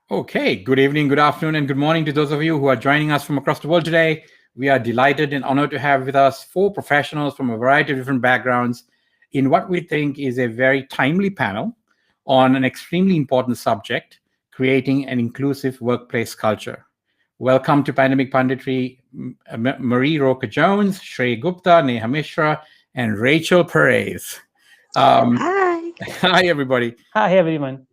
Okay, good evening, good afternoon, and good morning to those of you who are joining us from across the world today. We are delighted and honored to have with us four professionals from a variety of different backgrounds in what we think is a very timely panel on an extremely important subject, creating an inclusive workplace culture. Welcome to Pandemic Punditry, Marie Roca-Jones, Shrey Gupta, Neha Mishra, and Rachel Perez. Hi. Hi, everybody. Hi everyone.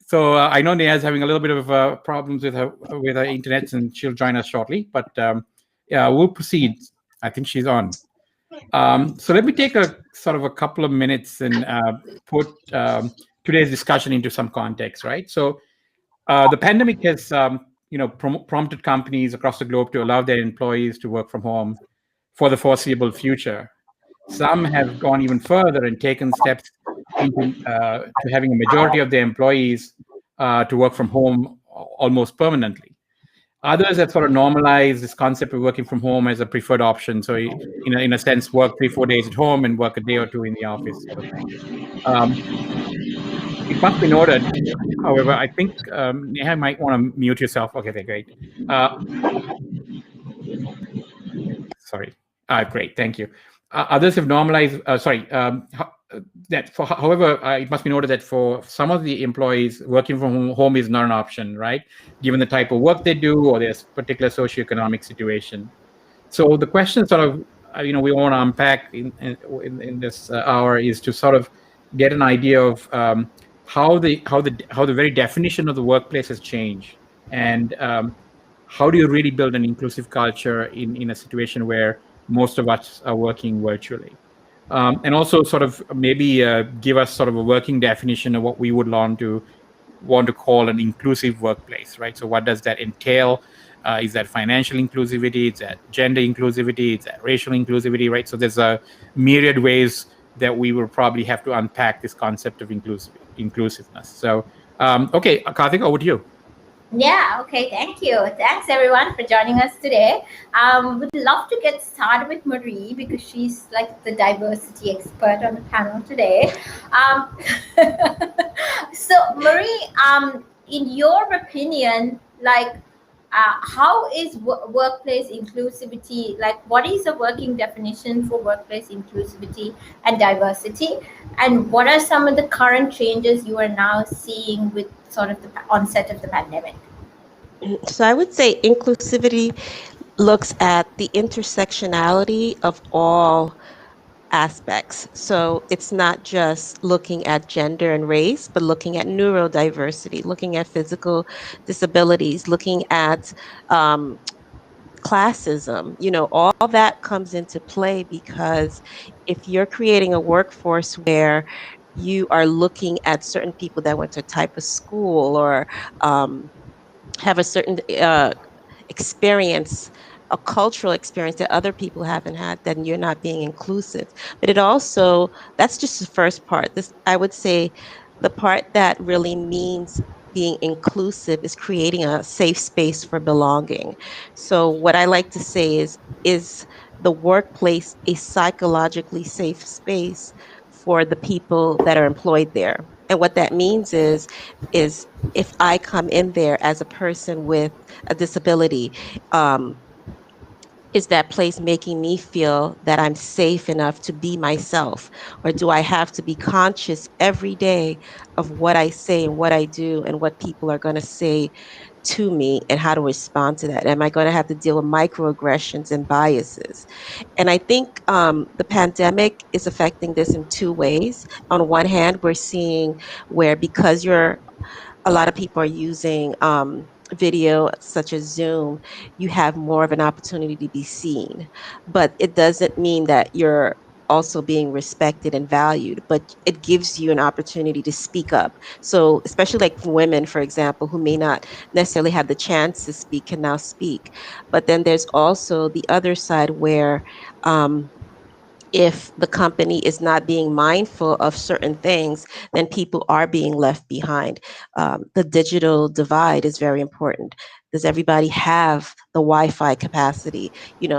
So I know Neha's having a little bit of problems with her internet, and she'll join us shortly. But yeah, we'll proceed. I think she's on. So let me take a sort of a couple of minutes and put today's discussion into some context, right? So the pandemic has, prompted companies across the globe to allow their employees to work from home for the foreseeable future. Some have gone even further and taken steps into to having a majority of their employees to work from home almost permanently. Others have sort of normalized this concept of working from home as a preferred option. So, in a sense, work 3-4 days at home and work a day or two in the office, sort of thing. Um, it must be noted, however, I think Neha might want to mute yourself. Okay, great. Uh, Sorry. Great. Thank you. Others have normalized, however, it must be noted that for some of the employees, working from home is not an option, right? Given the type of work they do or their particular socioeconomic situation. So the question sort of, we want to unpack in this hour is to sort of get an idea of how the very definition of the workplace has changed, and how do you really build an inclusive culture in a situation where most of us are working virtually? And also sort of maybe give us sort of a working definition of what we would want to call an inclusive workplace, right? So what does that entail? Is that financial inclusivity? Is that gender inclusivity? Is that racial inclusivity, right? So there's a myriad ways that we will probably have to unpack this concept of inclusiveness. So, okay, Karthik, over to you. Yeah, okay, thank you. Thanks everyone for joining us today. Would love to get started with Marie because she's like the diversity expert on the panel today. Um, so, Marie, in your opinion, like, how is workplace inclusivity, like what is a working definition for workplace inclusivity and diversity, and what are some of the current changes you are now seeing with sort of the onset of the pandemic? So I would say inclusivity looks at the intersectionality of all aspects. So it's not just looking at gender and race, but looking at neurodiversity, looking at physical disabilities, looking at classism. All that comes into play because if you're creating a workforce where you are looking at certain people that went to a type of school or have a certain experience, a cultural experience that other people haven't had, then you're not being inclusive. But it also, that's just the first part. This, I would say, the part that really means being inclusive is creating a safe space for belonging. So what I like to say is the workplace a psychologically safe space for the people that are employed there. And what that means is if I come in there as a person with a disability, um, is that place making me feel that I'm safe enough to be myself? Or do I have to be conscious every day of what I say and what I do and what people are going to say to me and how to respond to that? Am I going to have to deal with microaggressions and biases? And I think the pandemic is affecting this in two ways. On one hand, we're seeing where because a lot of people are using video such as Zoom, you have more of an opportunity to be seen. But it doesn't mean that you're also being respected and valued, but it gives you an opportunity to speak up. So, especially like women, for example, who may not necessarily have the chance to speak, can now speak. But then there's also the other side where, if the company is not being mindful of certain things, then people are being left behind. The digital divide is very important. Does everybody have the Wi-Fi capacity?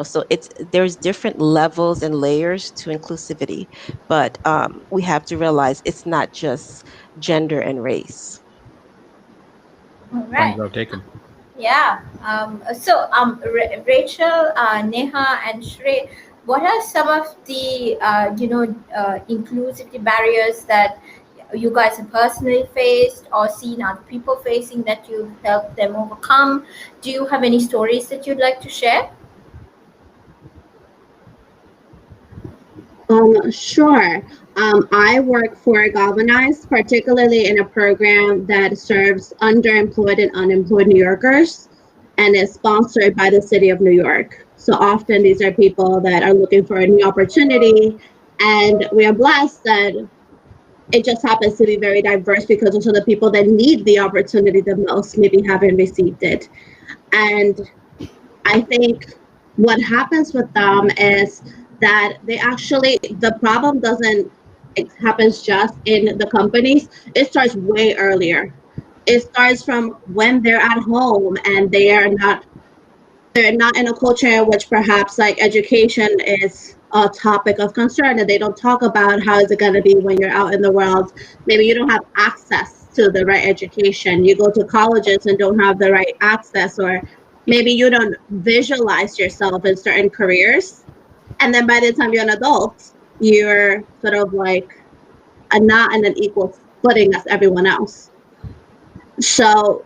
So there's different levels and layers to inclusivity, but we have to realize it's not just gender and race. All Point right. well taken. Yeah. Rachel, Neha, and Shrey, what are some of the inclusivity barriers that you guys have personally faced or seen other people facing that you've helped them overcome? Do you have any stories that you'd like to share? Sure. I work for Galvanize, particularly in a program that serves underemployed and unemployed New Yorkers and is sponsored by the city of New York. So often these are people that are looking for a new opportunity. And we are blessed that it just happens to be very diverse because those are the people that need the opportunity the most, maybe haven't received it. And I think what happens with them is that the problem doesn't, it happens just in the companies. It starts way earlier. It starts from when they're at home and they're not in a culture in which perhaps like education is a topic of concern, and they don't talk about how is it going to be when you're out in the world. Maybe you don't have access to the right education. You go to colleges and don't have the right access, or maybe you don't visualize yourself in certain careers. And then by the time you're an adult, you're sort of like not in an equal footing as everyone else. So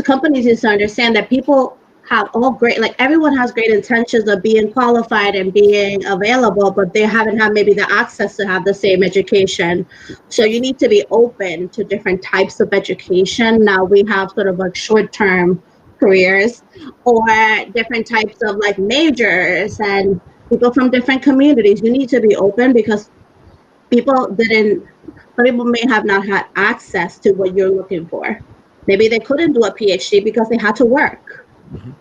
companies need to understand that people have all great, like everyone has great intentions of being qualified and being available, but they haven't had maybe the access to have the same education. So you need to be open to different types of education. Now we have sort of like short-term careers or different types of like majors and people from different communities. You need to be open because some people may have not had access to what you're looking for. Maybe they couldn't do a PhD because they had to work. Mm-hmm.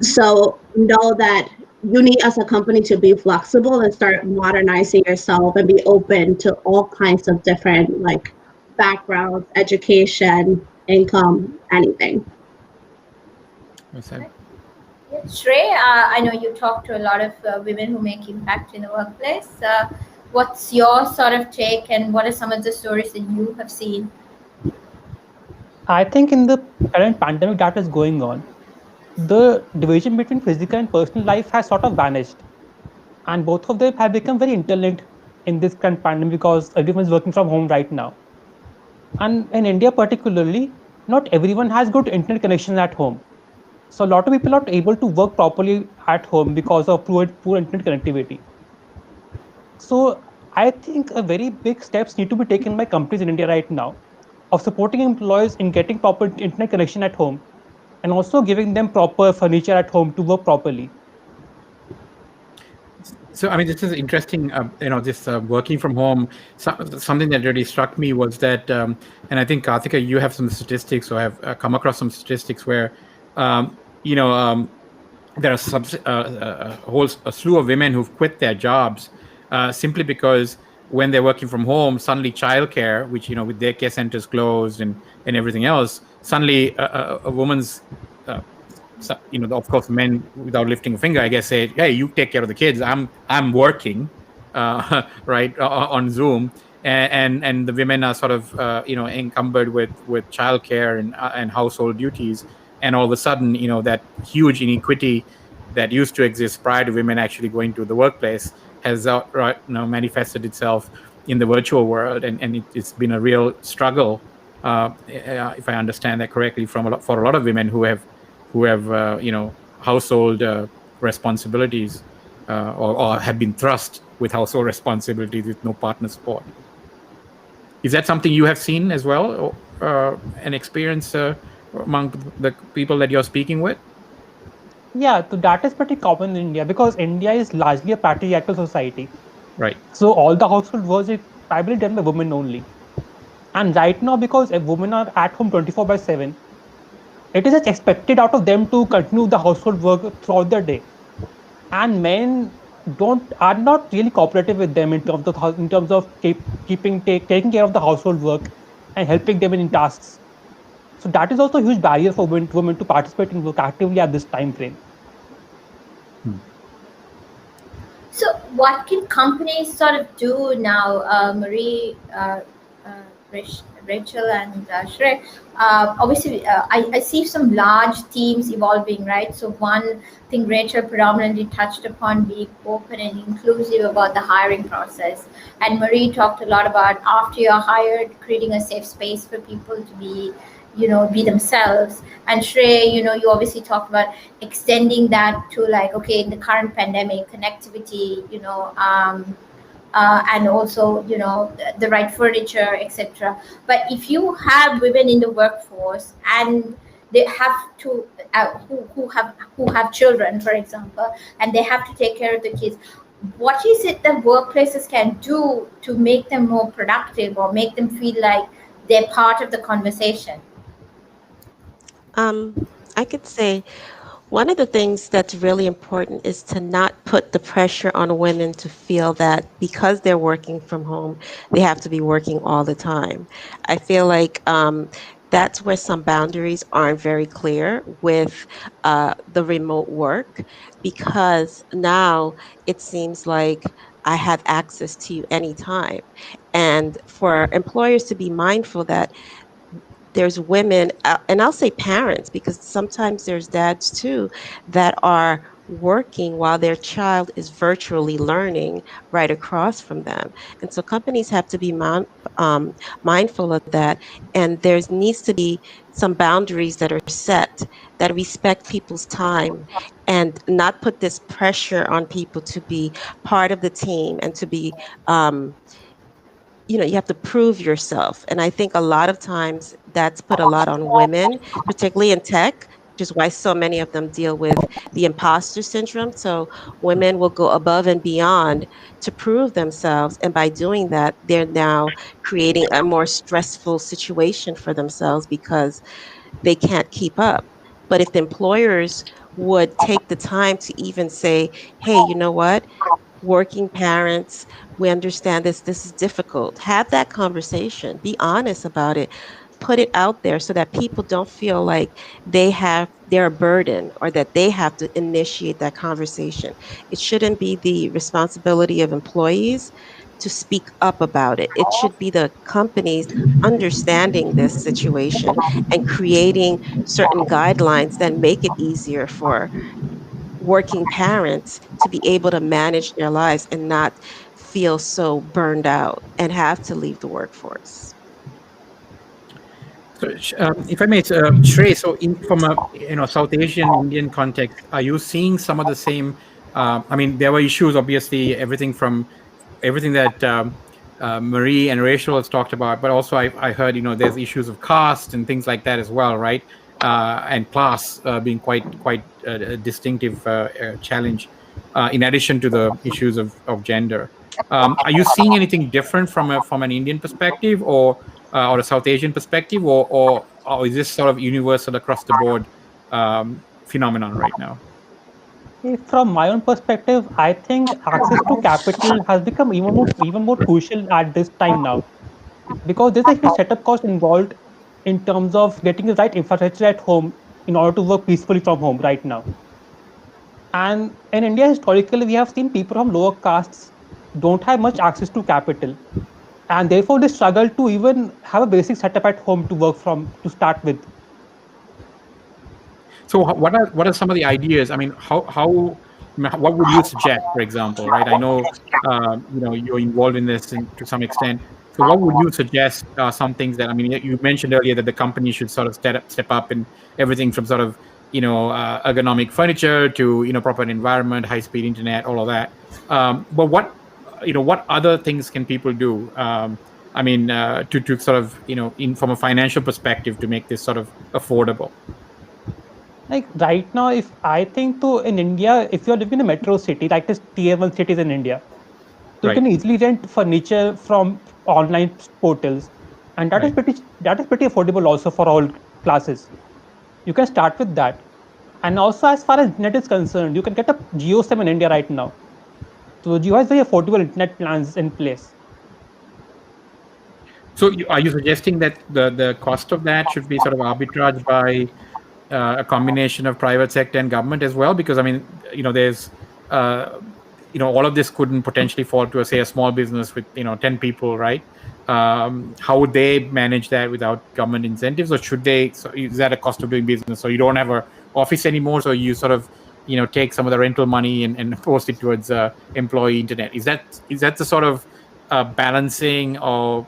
So know that you need as a company to be flexible and start modernizing yourself and be open to all kinds of different like backgrounds, education, income, anything. Shrey, I know you talk to a lot of women who make impact in the workplace. What's your sort of take, and what are some of the stories that you have seen? I think in the current pandemic that is going on, the division between physical and personal life has sort of vanished. And both of them have become very interlinked in this current pandemic because everyone's working from home right now. And in India, particularly, not everyone has good internet connection at home. So a lot of people are not able to work properly at home because of poor internet connectivity. So I think a very big steps need to be taken by companies in India right now of supporting employees in getting proper internet connection at home and also giving them proper furniture at home to work properly. So, I mean, this is interesting. This working from home. Something that really struck me was that, and I think Karthika, you have some statistics, or have come across some statistics where, there are a slew of women who've quit their jobs simply because when they're working from home, suddenly childcare, which with daycare centers closed and everything else, suddenly a woman's of course, men, without lifting a finger, I guess, say, "Hey, you take care of the kids. I'm working, right, on Zoom," and the women are sort of encumbered with childcare and household duties, and all of a sudden, that huge inequity that used to exist prior to women actually going to the workplace has manifested itself in the virtual world, and it's been a real struggle, if I understand that correctly, for a lot of women who have household responsibilities, or have been thrust with household responsibilities with no partner support. Is that something you have seen as well, an experience among the people that you're speaking with? Yeah, so that is pretty common in India because India is largely a patriarchal society. Right. So all the household work is primarily done by women only. And right now, because women are at home 24/7, it is just expected out of them to continue the household work throughout the day. And men don't are not really cooperative with them in terms of taking care of the household work and helping them in tasks. So that is also a huge barrier for women to participate in work actively at this time frame. So what can companies sort of do now, Marie, Rachel and Shrey. Obviously, I see some large themes evolving, right? So one thing Rachel predominantly touched upon being open and inclusive about the hiring process. And Marie talked a lot about after you're hired, creating a safe space for people to be, be themselves. And Shrey, you obviously talked about extending that to like, okay, in the current pandemic, connectivity, and also the right furniture, etc. But if you have women in the workforce and they have to who have children, for example, and they have to take care of the kids, what is it that workplaces can do to make them more productive or make them feel like they're part of the conversation? I could say one of the things that's really important is to not put the pressure on women to feel that because they're working from home, they have to be working all the time. I feel like that's where some boundaries aren't very clear with the remote work, because now it seems like I have access to you anytime. And for employers to be mindful that there's women, and I'll say parents, because sometimes there's dads too that are working while their child is virtually learning right across from them. And so companies have to be mindful of that. And there needs to be some boundaries that are set that respect people's time and not put this pressure on people to be part of the team and to be you have to prove yourself. And I think a lot of times that's put a lot on women, particularly in tech, which is why so many of them deal with the imposter syndrome. So women will go above and beyond to prove themselves. And by doing that, they're now creating a more stressful situation for themselves because they can't keep up. But if the employers would take the time to even say, hey, you know what? Working parents, we understand this is difficult. Have that conversation. Be honest about it. Put it out there so that people don't feel like they're a burden or that they have to initiate that conversation. It shouldn't be the responsibility of employees to speak up about it. It should be the companies understanding this situation and creating certain guidelines that make it easier for working parents to be able to manage their lives and not feel so burned out and have to leave the workforce. So, if I may, Shrey, so from a South Asian Indian context, are you seeing some of the same? I mean, there were issues, obviously, everything that Marie and Rachel has talked about, but also I heard there's issues of caste and things like that as well, right? And class being quite a distinctive challenge, in addition to the issues of gender. Are you seeing anything different from an Indian perspective or a South Asian perspective, or is this sort of universal across the board phenomenon right now? From my own perspective, I think access to capital has become even more crucial at this time now, because there's a huge setup cost involved in terms of getting the right infrastructure at home in order to work peacefully from home right now. And in India, historically, we have seen people from lower castes don't have much access to capital, and therefore they struggle to even have a basic setup at home to work from to start with. So what are some of the ideas? I mean, what would you suggest, for example, right? I know you're involved in this to some extent. So what would you suggest are some things that, I mean, you mentioned earlier that the company should sort of step up in everything from sort of ergonomic furniture to proper environment, high-speed internet, all of that. But what other things can people do? I mean, to sort of from a financial perspective to make this sort of affordable. Like right now, if I think to in India, if you're living in a metro city, like this tier 1 cities in India, so you can easily rent furniture from online portals, and that is pretty affordable also for all classes. You can start with that. And also, as far as internet is concerned, you can get a Jio SIM in India right now. So Jio has very affordable internet plans in place. So are you suggesting that the cost of that should be sort of arbitraged by a combination of private sector and government as well? Because I mean, there's all of this couldn't potentially fall to say a small business with 10 people, right? how would they manage that without government incentives, or should they? So is that a cost of doing business? So you don't have an office anymore, so you sort of take some of the rental money and post it towards employee internet. Is that the sort of balancing or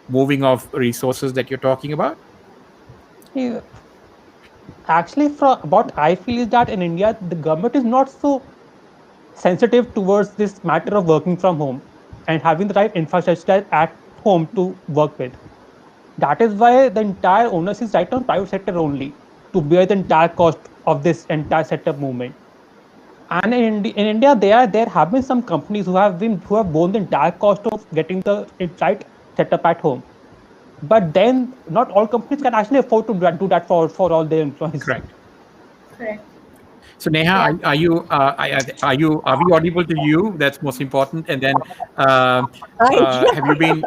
moving of resources that you're talking about? Yeah. Actually, from what I feel is that in India, the government is not so sensitive towards this matter of working from home and having the right infrastructure at home to work with. That is why the entire onus is right on private sector only to bear the entire cost of this entire setup movement. And in India, there have been some companies who have borne the entire cost of getting the right setup at home. But then not all companies can actually afford to do that for all their employees. Correct. Correct. So Neha, are you are we audible to you? That's most important. And then have you been?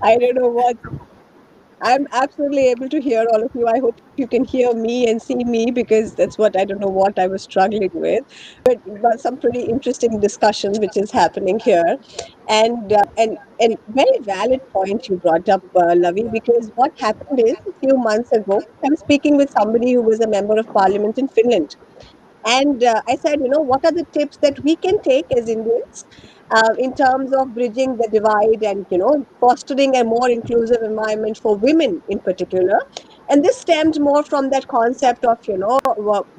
I don't know what. I'm absolutely able to hear all of you. I hope you can hear me and see me, because that's what I don't know what I was struggling with. But some pretty interesting discussions which is happening here, and very valid point you brought up, Lavi, because what happened is a few months ago I was speaking with somebody who was a member of parliament in Finland. And I said, what are the tips that we can take as Indians in terms of bridging the divide and, fostering a more inclusive environment for women in particular. And this stemmed more from that concept of,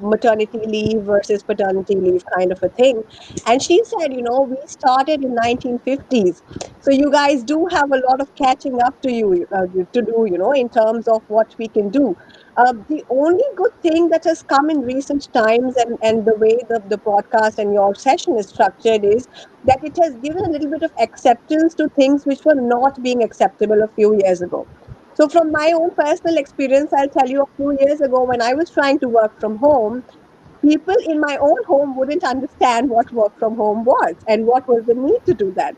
maternity leave versus paternity leave kind of a thing. And she said, we started in 1950s. So you guys do have a lot of catching up to to do, in terms of what we can do. The only good thing that has come in recent times, and the way the podcast and your session is structured, is that it has given a little bit of acceptance to things which were not being acceptable a few years ago. So, from my own personal experience, I'll tell you, a few years ago when I was trying to work from home, people in my own home wouldn't understand what work from home was and what was the need to do that.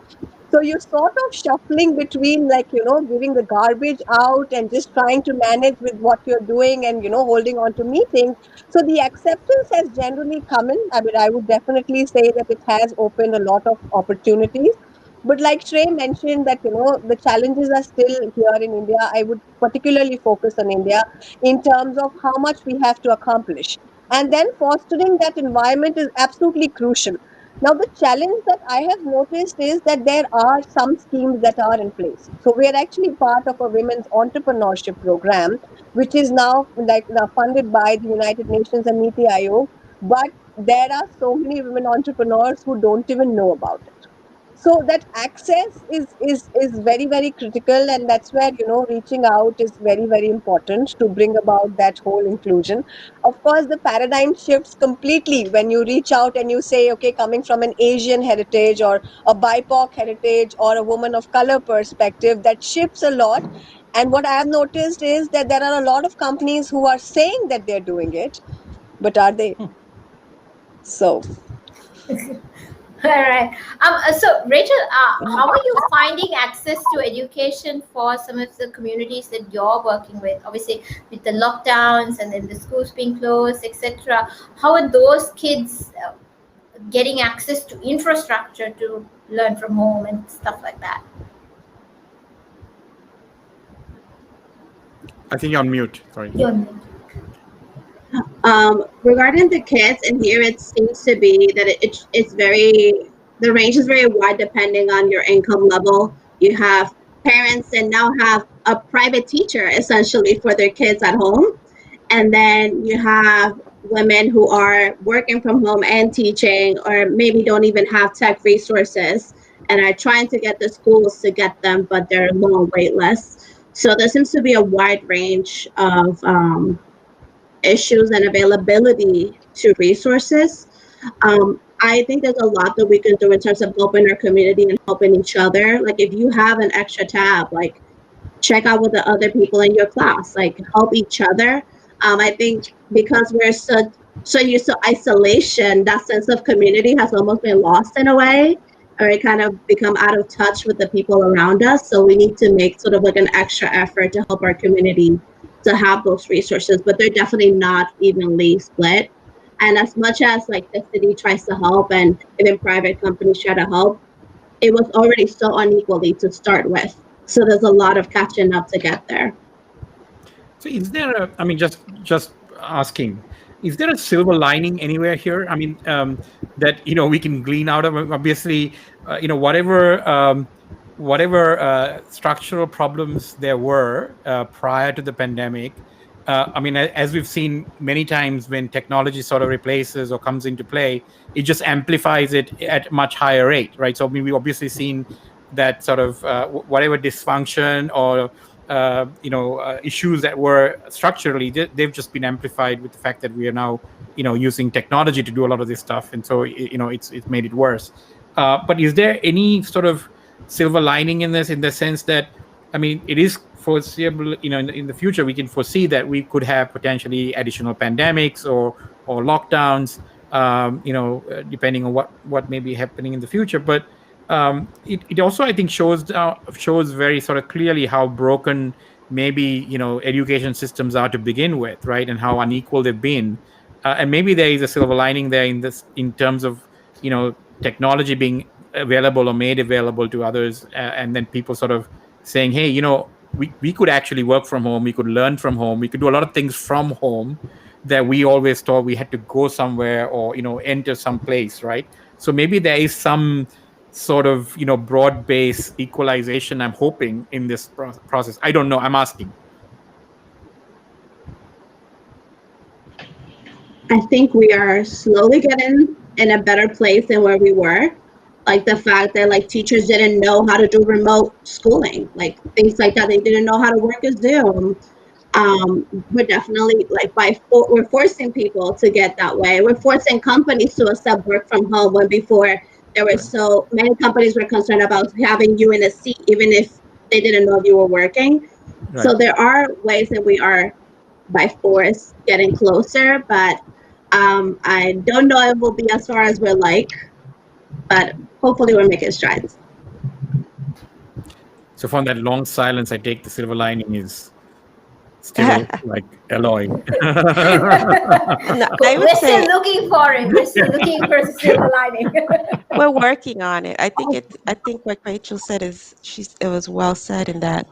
So you're sort of shuffling between, like, giving the garbage out and just trying to manage with what you're doing and, holding on to meetings. So the acceptance has generally come in. I mean, I would definitely say that it has opened a lot of opportunities. But like Trey mentioned, that, the challenges are still here in India. I would particularly focus on India in terms of how much we have to accomplish. And then fostering that environment is absolutely crucial. Now, the challenge that I have noticed is that there are some schemes that are in place. So we are actually part of a women's entrepreneurship program, which is now funded by the United Nations and Niti Aayog. But there are so many women entrepreneurs who don't even know about it. So that access is very, very critical, and that's where, reaching out is very, very important to bring about that whole inclusion. Of course, the paradigm shifts completely when you reach out and you say, okay, coming from an Asian heritage or a BIPOC heritage or a woman of color perspective, that shifts a lot. And what I have noticed is that there are a lot of companies who are saying that they're doing it, but are they? So All right. So, Rachel, how are you finding access to education for some of the communities that you're working with? Obviously, with the lockdowns and then the schools being closed, etc. How are those kids getting access to infrastructure to learn from home and stuff like that? I think you're on mute. Sorry. You're on mute. Regarding the kids, and here it seems to be that the range is very wide depending on your income level. You have parents that now have a private teacher essentially for their kids at home. And then you have women who are working from home and teaching, or maybe don't even have tech resources and are trying to get the schools to get them, but they're long wait lists. So there seems to be a wide range of issues and availability to resources. I think there's a lot that we can do in terms of helping our community and helping each other. Like, if you have an extra tab, like, check out with the other people in your class, like, help each other. I think because we're so used to isolation, that sense of community has almost been lost in a way, or it kind of become out of touch with the people around us. So we need to make sort of like an extra effort to help our community to have those resources, but they're definitely not evenly split. And as much as, like, the city tries to help and even private companies try to help, it was already so unequally to start with. So there's a lot of catching up to get there. So is there a, I mean, just asking, is there a silver lining anywhere here? I mean, that, we can glean out of? Obviously, whatever structural problems there were prior to the pandemic, I mean, as we've seen many times when technology sort of replaces or comes into play, it just amplifies it at a much higher rate, right? So I mean, we've obviously seen that sort of whatever dysfunction or issues that were structurally, they've just been amplified with the fact that we are now using technology to do a lot of this stuff, and so it's made it worse. But is there any sort of silver lining in this, in the sense that, I mean, it is foreseeable, in the future we can foresee that we could have potentially additional pandemics or lockdowns, depending on what may be happening in the future. But it also, I think, shows very sort of clearly how broken maybe education systems are to begin with, right? And how unequal they've been. And maybe there is a silver lining there in terms of technology being available or made available to others, and then people sort of saying, hey, we could actually work from home, we could learn from home, we could do a lot of things from home that we always thought we had to go somewhere or enter some place, right? So maybe there is some sort of broad-based equalization, I'm hoping, in this process. I don't know, I'm asking. I think we are slowly getting in a better place than where we were. Like the fact that like teachers didn't know how to do remote schooling, like things like that. They didn't know how to work a Zoom. We're definitely we're forcing people to get that way. We're forcing companies to accept work from home, when before there were so many companies were concerned about having you in a seat, even if they didn't know if you were working. Right. So there are ways that we are by force getting closer, but I don't know if we'll be as far as we're like, but hopefully we're making strides. So from that long silence, I take the silver lining is still like alloy. No, we're still looking for it. We're still looking for the silver lining. We're working on it. I think what Rachel said it was well said, in that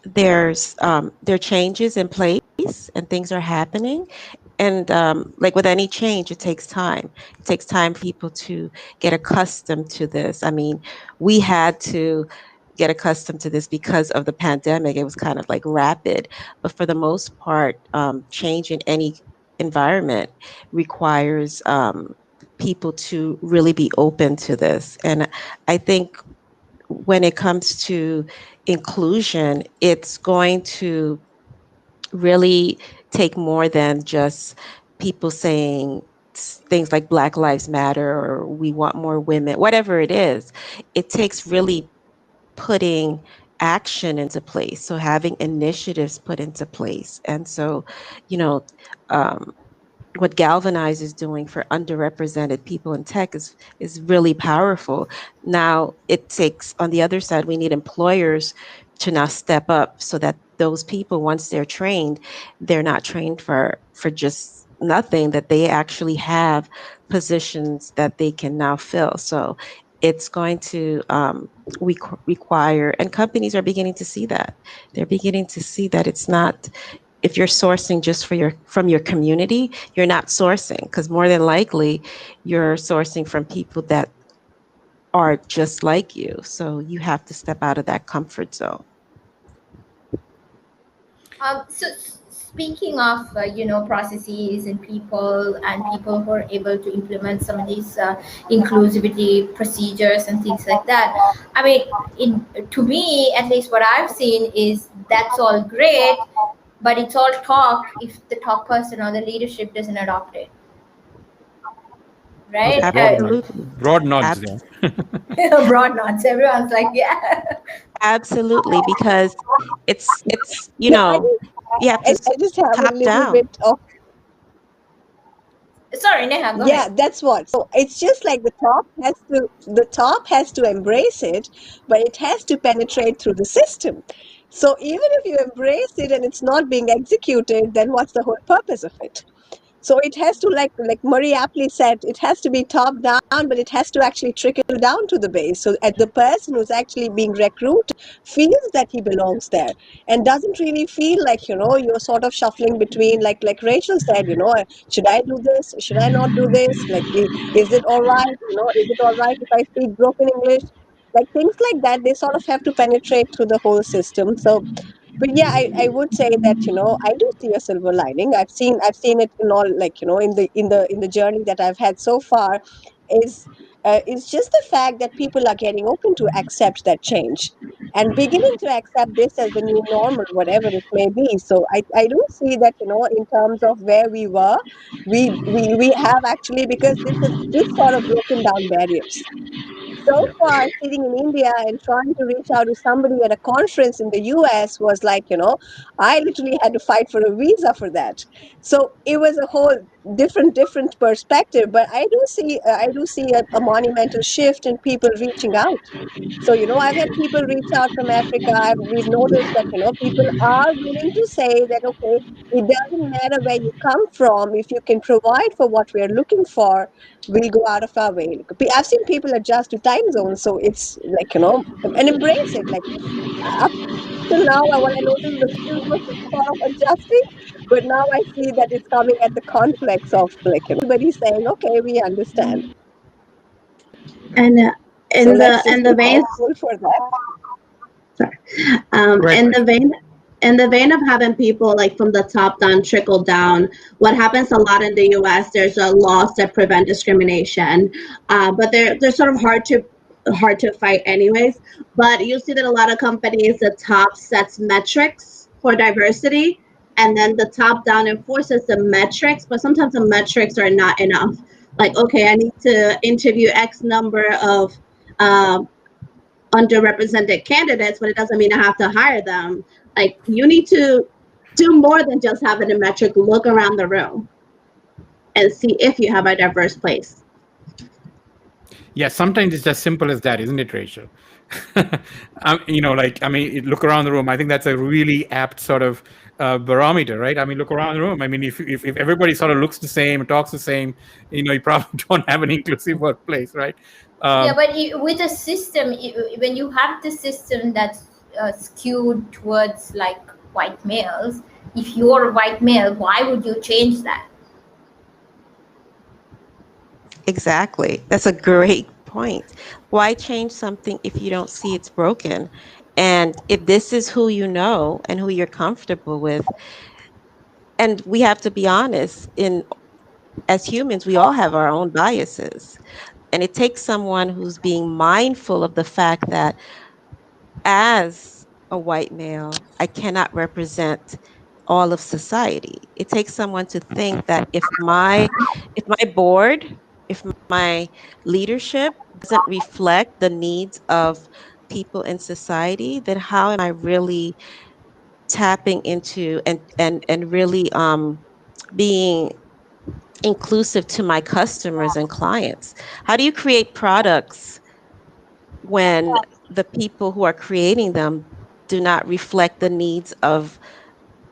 there are changes in place and things are happening. And like with any change, it takes time. It takes time for people to get accustomed to this. I mean, we had to get accustomed to this because of the pandemic. It was kind of like rapid. But for the most part, change in any environment requires people to really be open to this. And I think when it comes to inclusion, it's going to really take more than just people saying things like Black Lives Matter or we want more women, whatever it is. It takes really putting action into place. So having initiatives put into place. And so, what Galvanize is doing for underrepresented people in tech is really powerful. Now it takes, on the other side, we need employers to now step up so that those people, once they're trained, they're not trained for just nothing, that they actually have positions that they can now fill. So it's going to require, and companies are beginning to see that. They're beginning to see that it's not, if you're sourcing just from your community, you're not sourcing, because more than likely you're sourcing from people that are just like you. So you have to step out of that comfort zone. So speaking of processes and people who are able to implement some of these inclusivity procedures and things like that, I mean, to me, at least what I've seen is that's all great, but it's all talk if the top person or the leadership doesn't adopt it. Right? Absolutely. Broad nods there. Broad nods. Everyone's like, yeah. Absolutely, because it's you have to I just have top a little down. bit of. Sorry, Neha, go ahead. That's what. So it's just like the top has to embrace it, but it has to penetrate through the system. So even if you embrace it and it's not being executed, then what's the whole purpose of it? So it has to, like Marie aptly said, it has to be top down, but it has to actually trickle down to the base. So at the person who's actually being recruited feels that he belongs there and doesn't really feel like, you're sort of shuffling between, like Rachel said, should I do this? Should I not do this? Like, is it all right? Is it all right if I speak broken English? Like things like that, they sort of have to penetrate through the whole system. So but yeah, I would say that I do see a silver lining. I've seen it in all, like in the journey that I've had so far, is just the fact that people are getting open to accept that change and beginning to accept this as the new normal, whatever it may be. So I do see that in terms of where we were, we have actually, because this sort of broken down barriers. So Yeah. far, sitting in India and trying to reach out to somebody at a conference in the US was like, I literally had to fight for a visa for that. So it was a whole different perspective. But I do see a monumental shift in people reaching out. So, I've had people reach out from Africa. We've noticed that, people are willing to say that, okay, it doesn't matter where you come from. If you can provide for what we're looking for, we'll go out of our way. I've seen people adjust to time zones. So it's like, and embrace it. Like up till now, what I noticed, the skills was sort of adjusting. But now I see that it's coming at the conflicts of, like, everybody saying, okay, we understand. And So in let's the just in be the vein, thankful for that. sorry, Right. in the vein of having people like from the top down trickle down, what happens a lot in the U.S. There's laws that prevent discrimination, but they're sort of hard to fight anyways. But you see that a lot of companies, the top sets metrics for diversity, and then the top down enforces the metrics, but sometimes the metrics are not enough. Like, okay, I need to interview X number of um, underrepresented candidates, but it doesn't mean I have to hire them. Like, you need to do more than just having a metric. Look around the room and see if you have a diverse place. Yeah, sometimes it's as simple as that, isn't it, Rachel? Look around the room. I think that's a really apt sort of barometer, right? I mean, look around the room. I mean, if everybody sort of looks the same, talks the same, you probably don't have an inclusive workplace, right? Yeah, but with a system, when you have the system that's skewed towards like white males, if you're a white male, why would you change that? Exactly. That's a great point. Why change something if you don't see it's broken? And if this is who you know and who you're comfortable with, and we have to be honest, as humans, we all have our own biases. And it takes someone who's being mindful of the fact that as a white male, I cannot represent all of society. It takes someone to think that if my board, if my leadership doesn't reflect the needs of people in society, then how am I really tapping into and really being inclusive to my customers and clients? How do you create products when the people who are creating them do not reflect the needs of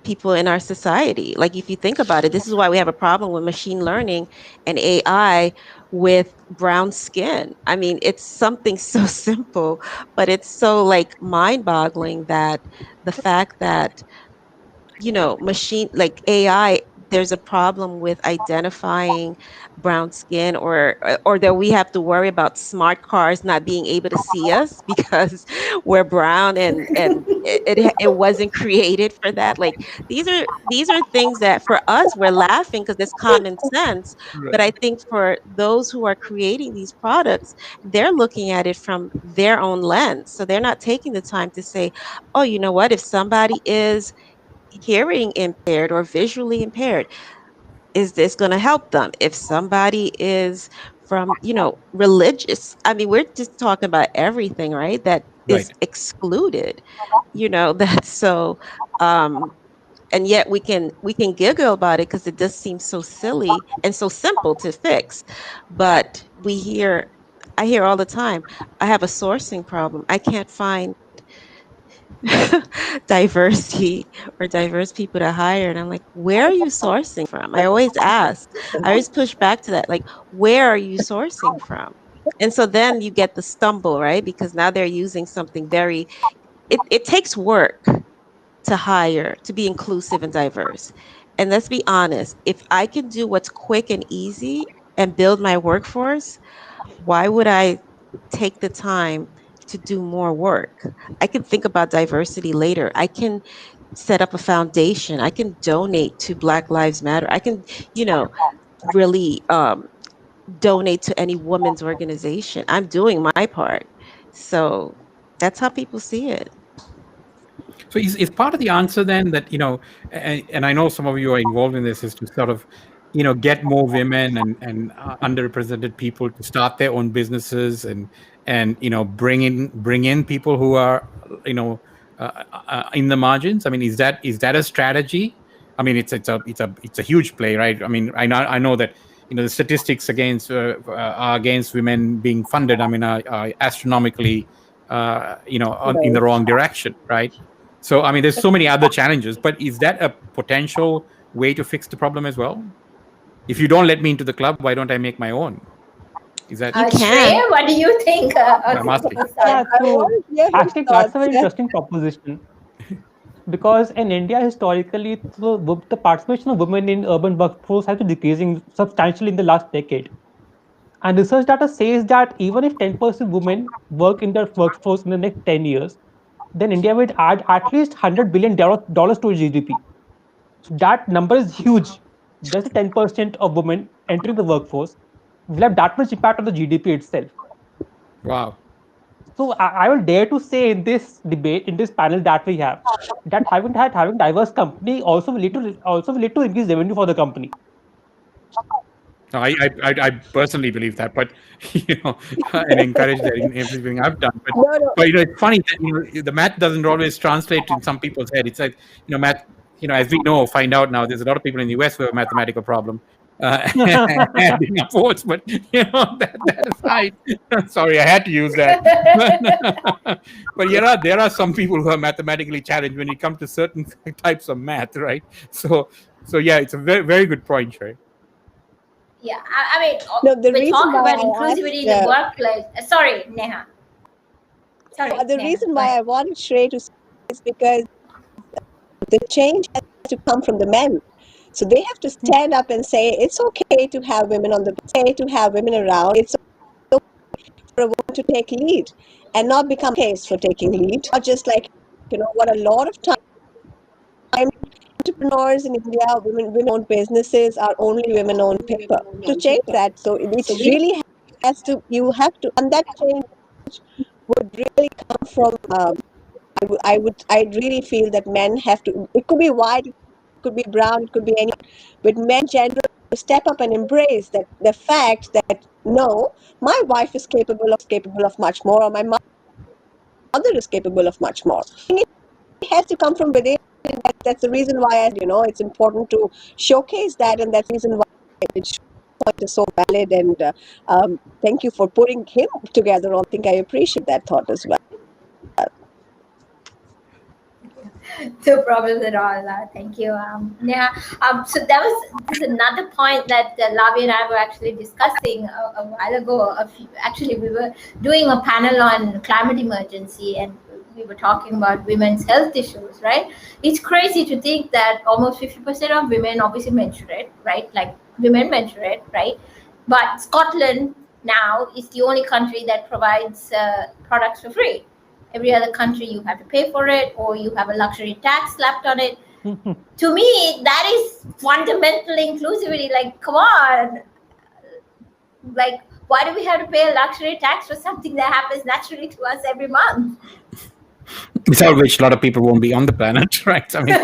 people in our society? Like, if you think about it, this is why we have a problem with machine learning and AI with brown skin. I mean, it's something so simple, but it's so like mind-boggling that the fact that machine like AI, there's a problem with identifying brown skin, or that we have to worry about smart cars not being able to see us because we're brown, and it wasn't created for that. Like, these are things that for us we're laughing because it's common sense, but I Right. think for those who are creating these products, they're looking at it from their own lens, so they're not taking the time to say, oh, you know what, if somebody is hearing impaired or visually impaired, is this going to help them? If somebody is from, religious, I mean, we're just talking about everything, right? That is Right. excluded, that's so, and yet we can giggle about it because it just seems so silly and so simple to fix. But I hear all the time, I have a sourcing problem. I can't find diversity or diverse people to hire. And I'm like, where are you sourcing from? I always ask, I always push back to that, like, where are you sourcing from? And so then you get the stumble, right? Because now they're using something very, it takes work to hire, to be inclusive and diverse. And let's be honest, if I can do what's quick and easy and build my workforce, why would I take the time to do more work? I can think about diversity later. I can set up a foundation. I can donate to Black Lives Matter. I can, really donate to any women's organization. I'm doing my part. So that's how people see it. So is part of the answer then that, and I know some of you are involved in this, is to sort of, get more women and underrepresented people to start their own businesses and bring in people who are, in the margins. I mean, is that a strategy? I mean, it's a huge play, right? I mean, I know that the statistics against are against women being funded. I mean, are astronomically, in the wrong direction, right? So, I mean, there's so many other challenges, but is that a potential way to fix the problem as well? If you don't let me into the club, why don't I make my own? Is that? You can. Shreya, what do you think? I'm asking. Yeah, I so want to hear his actually, that's a thoughts. very interesting proposition because in India, historically, the participation of women in urban workforce has been decreasing substantially in the last decade. And research data says that even if 10% women work in the workforce in the next 10 years, then India would add at least $100 billion to its GDP. So that number is huge. Just 10% of women entering the workforce will have that much impact on the GDP itself. Wow. So I will dare to say in this debate, in this panel that we have, that having diverse company also will lead to increased revenue for the company. No, I personally believe that, but and encourage that in everything I've done. But, No. but it's funny that the math doesn't always translate in some people's head. It's like math. As we find out now, there's a lot of people in the US who have a mathematical problem. Adding up votes, but that aside, sorry, I had to use that. But there are some people who are mathematically challenged when it comes to certain types of math, right? So yeah, it's a very, very good point, right? Yeah, I mean, No, the we reason talk why about inclusivity in the workplace. Sorry, Neha. Sorry. The Neha, reason go why ahead. I wanted Shrey to say is because the change has to come from the men. So they have to stand up and say it's okay to have women around. It's okay for a woman to take lead and not become a case for taking lead. Not just like what a lot of time entrepreneurs in India, women-owned businesses are only women-owned paper. To change that, so it really has to. You have to, and that change would really come from. I really feel that men have to. It could be white, it could be brown, it could be any, but men generally step up and embrace that the fact that no, my wife is capable of much more, or my mother is capable of much more. It has to come from within. That's the reason why it's important to showcase that, and that's the reason why it's point is so valid. And thank you for putting him together. I think I appreciate that thought as well. No problems at all. Thank you. Yeah. So there's another point that Lavi and I were actually discussing a while ago. Actually, we were doing a panel on climate emergency, and we were talking about women's health issues. Right? It's crazy to think that almost 50% of women obviously menstruate, right? Like women menstruate, right? But Scotland now is the only country that provides products for free. Every other country you have to pay for it, or you have a luxury tax slapped on it. To me, that is fundamental inclusivity. Like, come on. Like, why do we have to pay a luxury tax for something that happens naturally to us every month? Without which a lot of people won't be on the planet, right? I mean,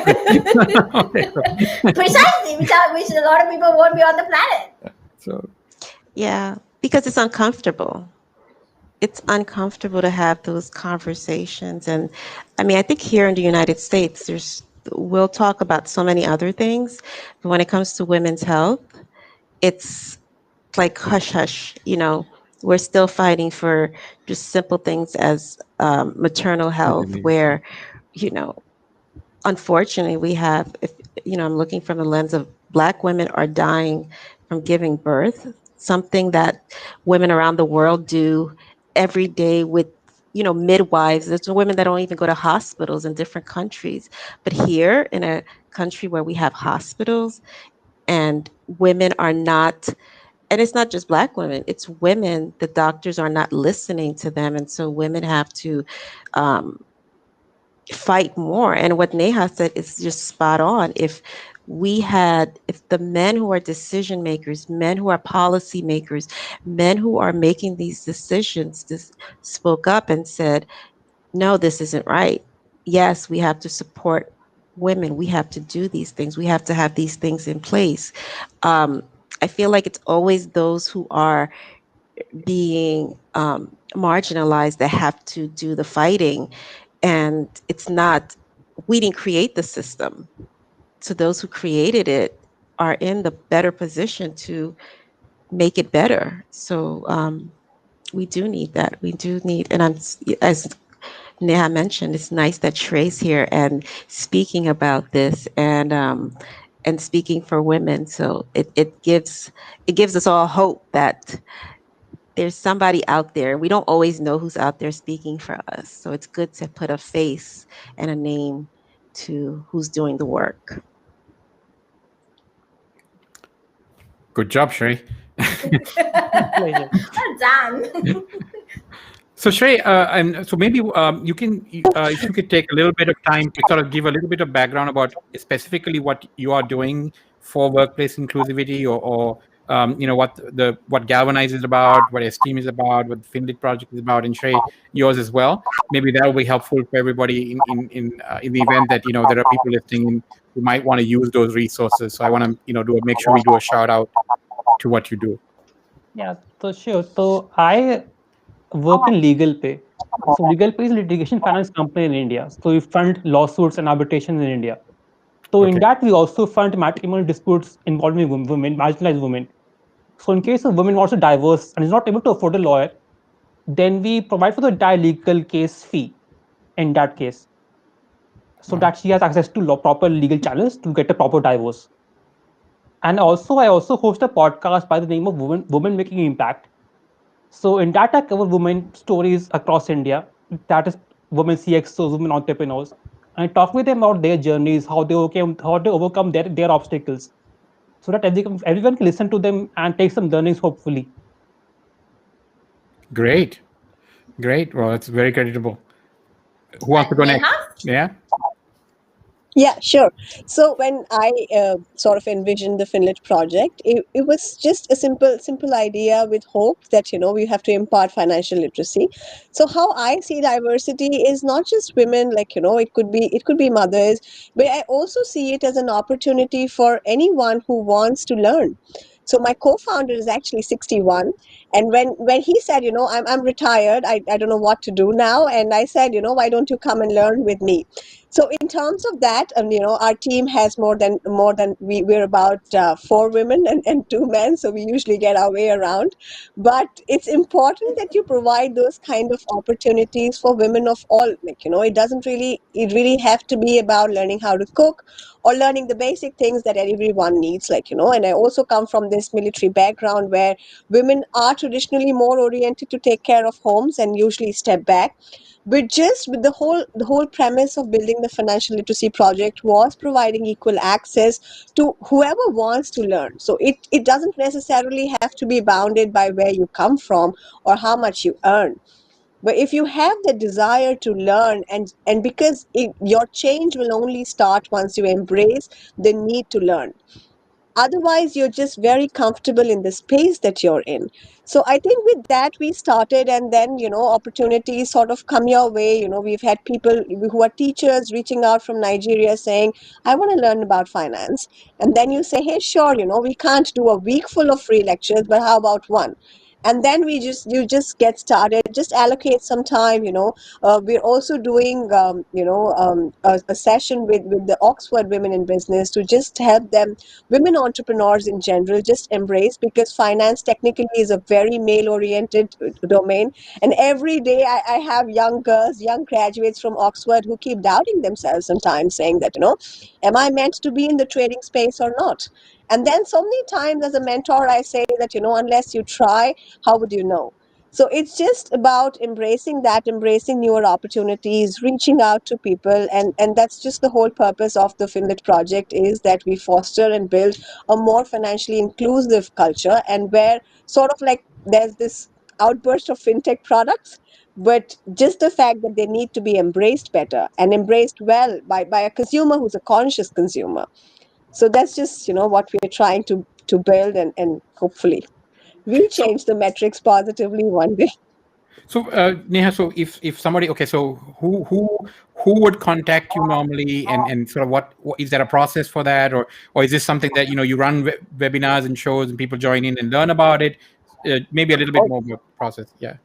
precisely, without which a lot of people won't be on the planet. So, yeah, because it's uncomfortable. It's uncomfortable to have those conversations. And I mean, I think here in the United States, we'll talk about so many other things, but when it comes to women's health, it's like hush hush, we're still fighting for just simple things as maternal health, where you know, unfortunately, we have, if I'm looking from the lens of Black women are dying from giving birth, something that women around the world do every day with, midwives. There's women that don't even go to hospitals in different countries. But here in a country where we have hospitals and women are not, and it's not just Black women, it's women, the doctors are not listening to them. And so women have to, fight more. And what Neha said is just spot on. If the men who are decision makers, men who are policy makers, men who are making these decisions spoke up and said, no, this isn't right. Yes, we have to support women. We have to do these things. We have to have these things in place. I feel like it's always those who are being marginalized that have to do the fighting. And it's not, we didn't create the system. So those who created it are in the better position to make it better. So we do need that. We do need, and as Neha mentioned, it's nice that Trey's here and speaking about this and speaking for women. So it gives us all hope that there's somebody out there. We don't always know who's out there speaking for us. So it's good to put a face and a name to who's doing the work. Good job, Shrey. Pleasure. Well done. So Shrey, and so maybe you can, if you could take a little bit of time to sort of give a little bit of background about specifically what you are doing for workplace inclusivity, or what Galvanize is about, what Esteem is about, what the Finlit project is about, and Shrey, yours as well. Maybe that will be helpful for everybody in the event that there are people listening who might want to use those resources. So I want to make sure we do a shout out to what you do. Yeah, so sure. So I work in legal pay. So legal pay is a litigation finance company in India. So we fund lawsuits and arbitration in India. So in Okay. that, we also fund matrimonial disputes involving women, marginalized women. So in case a woman wants to divorce and is not able to afford a lawyer, then we provide for the entire legal case fee in that case, so Wow. that she has access to proper legal channels to get a proper divorce. And also, I also host a podcast by the name of Women Making Impact. So in that, I cover women stories across India. That is women CXOs, women entrepreneurs. And I talk with them about their journeys, how they overcome their obstacles, so that everyone can listen to them and take some learnings, hopefully. Great. Well, that's very creditable. Who wants to go next? Neha? Yeah. Yeah, sure. So when I sort of envisioned the Finlit project, it was just a simple idea with hope that we have to impart financial literacy. So how I see diversity is not just women, like it could be mothers, but I also see it as an opportunity for anyone who wants to learn. So my co-founder is actually 61, and when he said, I'm retired, I don't know what to do now, and I said, why don't you come and learn with me? So in terms of that, our team has we're about 4 women and 2 men, so we usually get our way around. But it's important that you provide those kind of opportunities for women of all. It really have to be about learning how to cook or learning the basic things that everyone needs. And I also come from this military background where women are traditionally more oriented to take care of homes and usually step back. But just with the whole premise of building the financial literacy project was providing equal access to whoever wants to learn. So it doesn't necessarily have to be bounded by where you come from or how much you earn. But if you have the desire to learn, and because your change will only start once you embrace the need to learn. Otherwise, you're just very comfortable in the space that you're in. So I think with that we started, and then opportunities sort of come your way. We've had people who are teachers reaching out from Nigeria saying, I want to learn about finance. And then you say, hey, sure, we can't do a week full of free lectures, but how about one? and then you just get started. Just allocate some time. We're also doing a session with the Oxford Women in Business to just help them, women entrepreneurs in general, just embrace, because finance technically is a very male oriented domain. And every day I have young girls, young graduates from Oxford who keep doubting themselves sometimes, saying that, am I meant to be in the trading space or not? And then so many times as a mentor, I say that, unless you try, how would you know? So it's just about embracing that, embracing newer opportunities, reaching out to people. And that's just the whole purpose of the Finlit project, is that we foster and build a more financially inclusive culture, and where sort of like there's this outburst of fintech products, but just the fact that they need to be embraced better and embraced well by a consumer who's a conscious consumer. So that's just, what we're trying to build, and hopefully we change the metrics positively one day. So Neha, so if somebody, okay, so who would contact you normally, and sort of what is there a process for that, or is this something that you run webinars and shows and people join in and learn about it? Maybe a little bit more about the process. Yeah.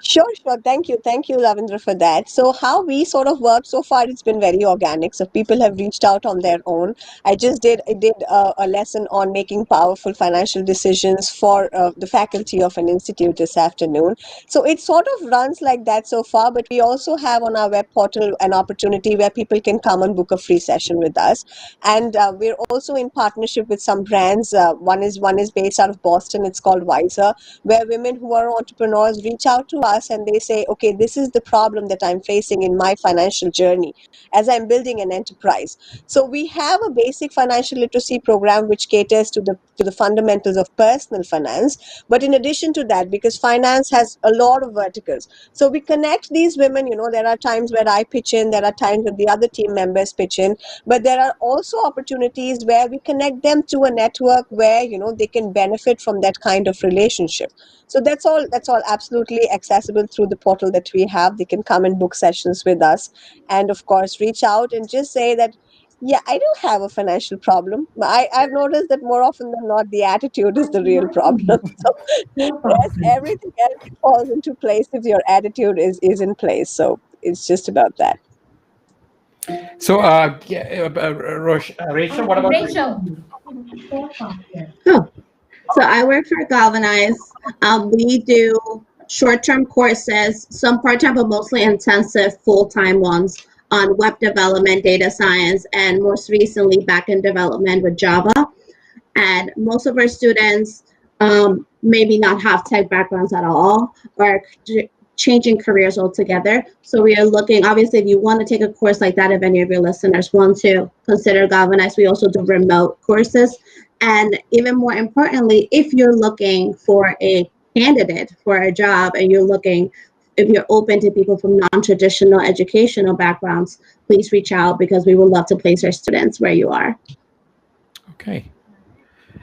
Sure. Thank you. Thank you, Lavindra, for that. So how we sort of work so far, it's been very organic. So people have reached out on their own. I did a lesson on making powerful financial decisions for the faculty of an institute this afternoon. So it sort of runs like that so far, but we also have on our web portal an opportunity where people can come and book a free session with us. And we're also in partnership with some brands. One is based out of Boston. It's called Wiser, where women who are entrepreneurs reach out to us and they say, okay, this is the problem that I'm facing in my financial journey as I'm building an enterprise. So we have a basic financial literacy program which caters to the fundamentals of personal finance. But in addition to that, because finance has a lot of verticals, so we connect these women. There are times where I pitch in, there are times when the other team members pitch in, but there are also opportunities where we connect them to a network where they can benefit from that kind of relationship. So that's all absolutely accessible through the portal that we have. They can come and book sessions with us, and of course reach out and just say that, yeah, I do have a financial problem. I've noticed that more often than not, the attitude is the real problem. So yes, everything else falls into place if your attitude is in place. So it's just about that. So Rachel, what about Rachel. Oh, so I work for Galvanize. We do short-term courses, some part-time, but mostly intensive full-time ones on web development, data science, and most recently back-end development with Java. And most of our students maybe not have tech backgrounds at all, or changing careers altogether. So we are looking, obviously, if you want to take a course like that, if any of your listeners want to consider Galvanize, we also do remote courses. And even more importantly, if you're looking for a candidate for a job and if you're open to people from non-traditional educational backgrounds, please reach out, because we would love to place our students where you are. Okay.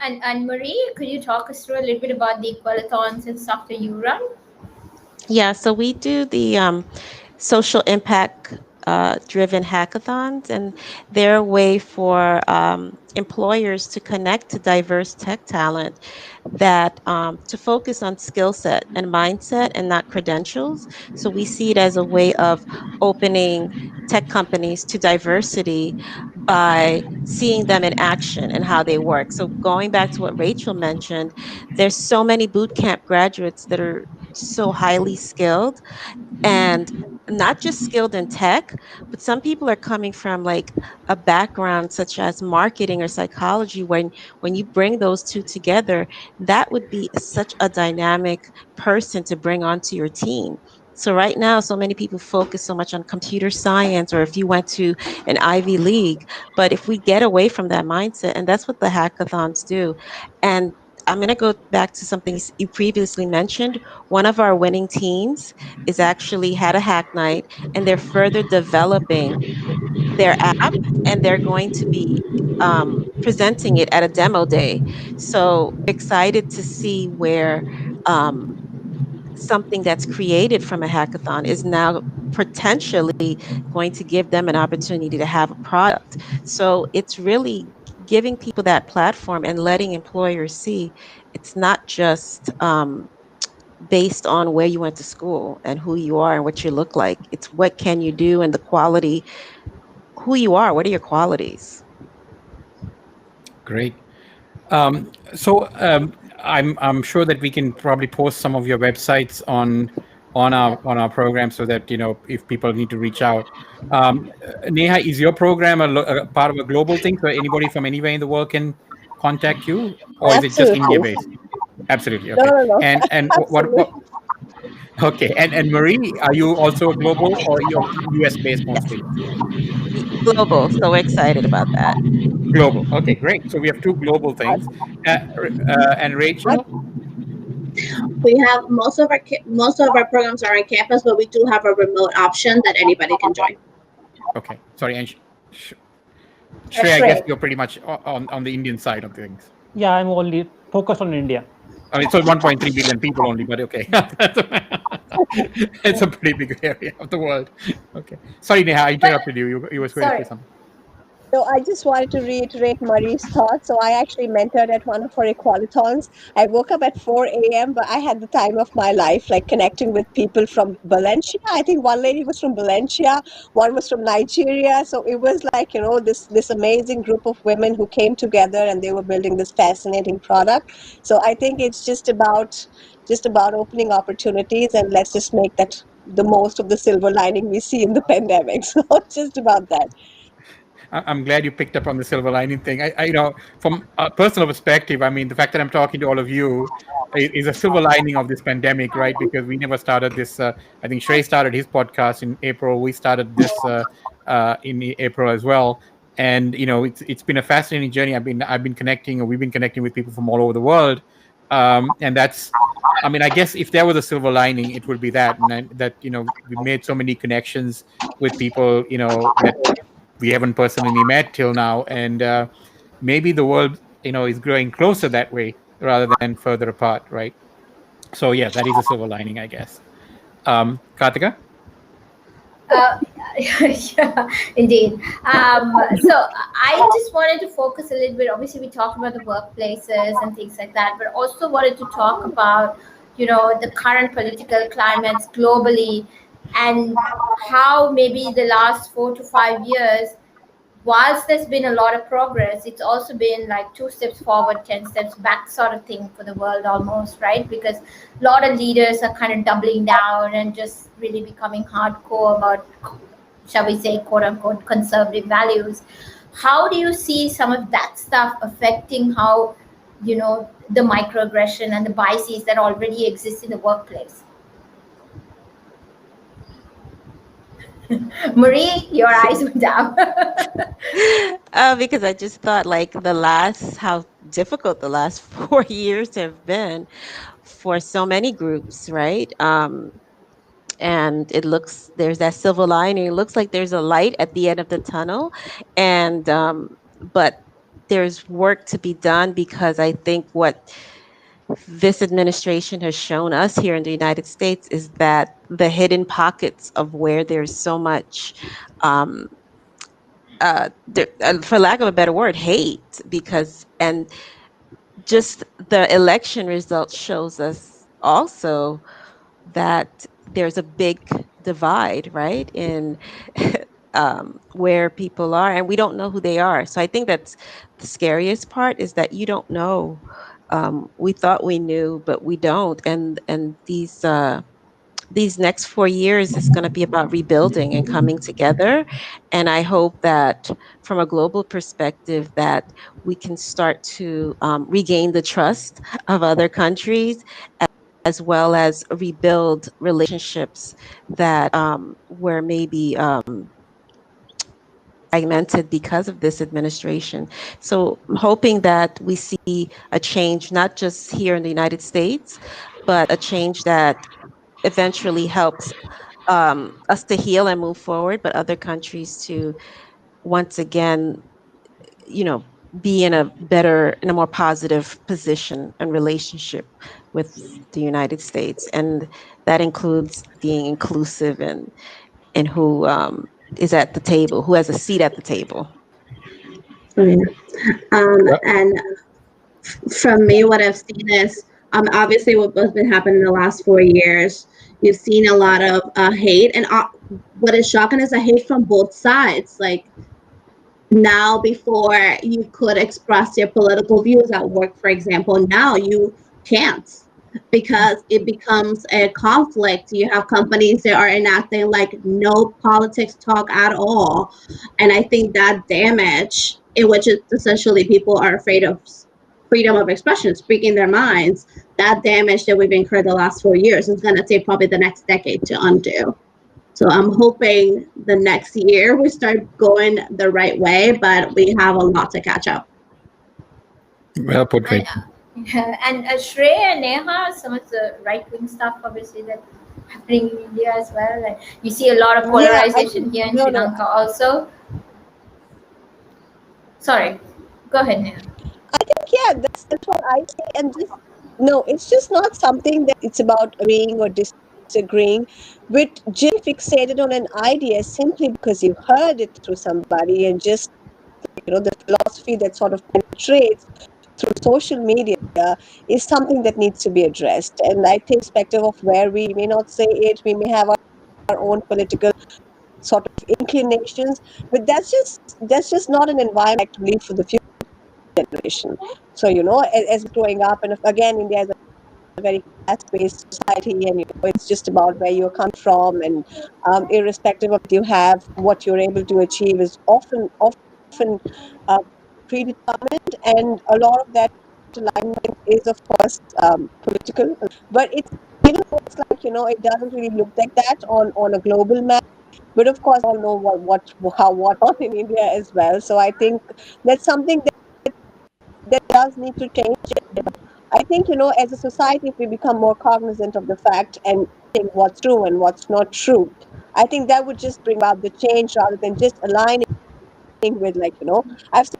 And Marie, could you talk us through a little bit about the equalathons and stuff that you run? Yeah, so we do the social impact driven hackathons, and they're a way for employers to connect to diverse tech talent, that to focus on skill set and mindset and not credentials. So we see it as a way of opening tech companies to diversity by seeing them in action and how they work. So going back to what Rachel mentioned, there's so many boot camp graduates that are so highly skilled, and not just skilled in tech, but some people are coming from like a background such as marketing or psychology. When you bring those two together, that would be such a dynamic person to bring onto your team. So right now, so many people focus so much on computer science, or if you went to an Ivy League. But if we get away from that mindset, and that's what the hackathons do. And I'm going to go back to something you previously mentioned. One of our winning teams is actually had a hack night, and they're further developing their app, and they're going to be presenting it at a demo day. So excited to see where um, something that's created from a hackathon is now potentially going to give them an opportunity to have a product. So it's really giving people that platform and letting employers see it's not just based on where you went to school and who you are and what you look like. It's what can you do and the quality, who you are, what are your qualities? Great. I'm sure that we can probably post some of your websites on our program so that, you know, if people need to reach out. Neha, is your program a part of a global thing, so anybody from anywhere in the world can contact you, or is it just Absolutely. India based? Absolutely. No, Okay. no, no. And Absolutely. what? Okay. And Marie, are you also global, or you're US based mostly? Global. So we're excited about that. Global. Okay, great. So we have two global things. And Rachel? We have most of our programs are on campus, but we do have a remote option that anybody can join. Okay, sorry, and Shrey, I guess you're pretty much on the Indian side of things. Yeah, I'm only focused on India. I mean, it's 1.3 billion people only, but okay. It's a pretty big area of the world. Okay. Sorry, Neha, I interrupted you. You were going to say something. So I just wanted to reiterate Marie's thoughts. So I actually mentored at one of her equalitons. I woke up at 4 a.m., but I had the time of my life, like connecting with people from Valencia. I think one lady was from Valencia, one was from Nigeria. So it was like, you know, this amazing group of women who came together and they were building this fascinating product. So I think it's just about opening opportunities, and let's just make that the most of the silver lining we see in the pandemic. So it's just about that. I'm glad you picked up on the silver lining thing. I you know, from a personal perspective, I mean, the fact that I'm talking to all of you is a silver lining of this pandemic, right? Because we never started this. I think Shrey started his podcast in April. We started this in April as well. And you know, it's been a fascinating journey. We've been connecting with people from all over the world. And that's, I mean, I guess if there was a silver lining, it would be that, and that, you know, we made so many connections with people, you know, that we haven't personally met till now, and maybe the world, you know, is growing closer that way rather than further apart, right? So yeah, that is a silver lining, I guess. Kartika? Yeah, indeed. So I just wanted to focus a little bit. Obviously, we talked about the workplaces and things like that, but also wanted to talk about, you know, the current political climates globally, and how maybe the last 4 to 5 years, whilst there's been a lot of progress, it's also been like 2 steps forward, 10 steps back sort of thing for the world almost, right? Because a lot of leaders are kind of doubling down and just really becoming hardcore about, shall we say, quote unquote, conservative values. How do you see some of that stuff affecting how, you know, the microaggression and the biases that already exist in the workplace? Marie, your eyes went down. Because I just thought like how difficult the last 4 years have been for so many groups, right? And there's that silver lining. It looks like there's a light at the end of the tunnel, and but there's work to be done, because I think what this administration has shown us here in the United States is that the hidden pockets of where there's so much, for lack of a better word, hate, and just the election results shows us also that there's a big divide, right, in where people are, and we don't know who they are. So I think that's the scariest part, is that you don't know. We thought we knew, but we don't. And these next 4 years is going to be about rebuilding and coming together. And I hope that from a global perspective, that we can start to regain the trust of other countries, as well as rebuild relationships that were maybe fragmented because of this administration. So I'm hoping that we see a change, not just here in the United States, but a change that eventually helps us to heal and move forward, but other countries to once again, you know, be in a more positive position and relationship with the United States. And that includes being inclusive and who is at the table, who has a seat at the table. And from me, what I've seen is Obviously what's been happening in the last 4 years, you've seen a lot of hate, and what is shocking is a hate from both sides. Like, now, before you could express your political views at work, for example, now you can't, because it becomes a conflict. You have companies that are enacting like no politics talk at all. And I think that damage, in which it's essentially people are afraid of freedom of expression, speaking their minds, that damage that we've incurred the last 4 years is going to take probably the next decade to undo. So I'm hoping the next year we start going the right way, but we have a lot to catch up. Well put, Ray. And Shreya and Neha, some of the right-wing stuff, obviously, that's happening in India as well. And you see a lot of polarization here in Sri Lanka also. Sorry, go ahead, Neha. I think, that's what I say. And just, no, it's just not something that it's about agreeing or disagreeing, but just fixated on an idea simply because you heard it through somebody, and just, the philosophy that sort of penetrates through social media is something that needs to be addressed. And I think, irrespective of where we may not say it, we may have our own political sort of inclinations, but that's just not an environment to leave for the future generation. So, as growing up, and again, India is a very class-based society, and it's just about where you come from, and irrespective of what you have, what you're able to achieve is often predetermined, and a lot of that alignment is, of course, political. But it's, even though it's like, it doesn't really look like that on a global map. But of course, all know what on in India as well. So I think that's something that does need to change. I think, as a society, if we become more cognizant of the fact and think what's true and what's not true, I think that would just bring about the change rather than just aligning with, like, I've seen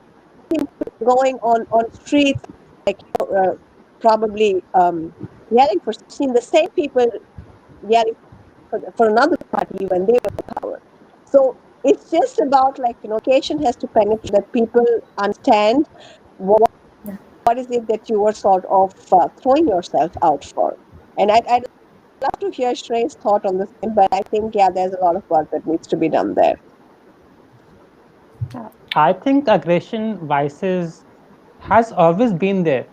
people going on streets, like, probably yelling for, seen the same people yelling for another party when they were in power. So it's just about, like, education has to penetrate, that people understand what is it that you are sort of throwing yourself out for. And I'd love to hear Shrey's thought on this, but I think, there's a lot of work that needs to be done there. I think aggression vices has always been there.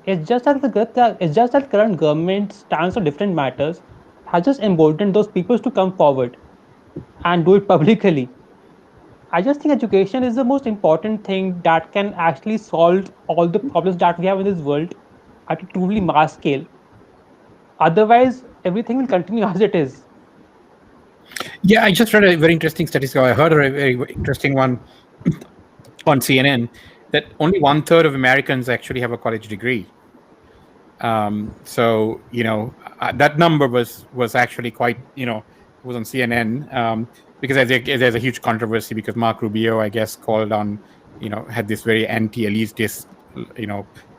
It's just that the current government stands on different matters has just emboldened those people to come forward and do it publicly. I just think education is the most important thing that can actually solve all the problems that we have in this world at a truly mass scale. Otherwise, everything will continue as it is. Yeah, I just read a very interesting statistic. I heard a very interesting one on CNN that only 1/3 of Americans actually have a college degree. So that number was actually quite, it was on CNN, because there's a huge controversy because Mark Rubio, I guess, called on, had this very anti-elitist,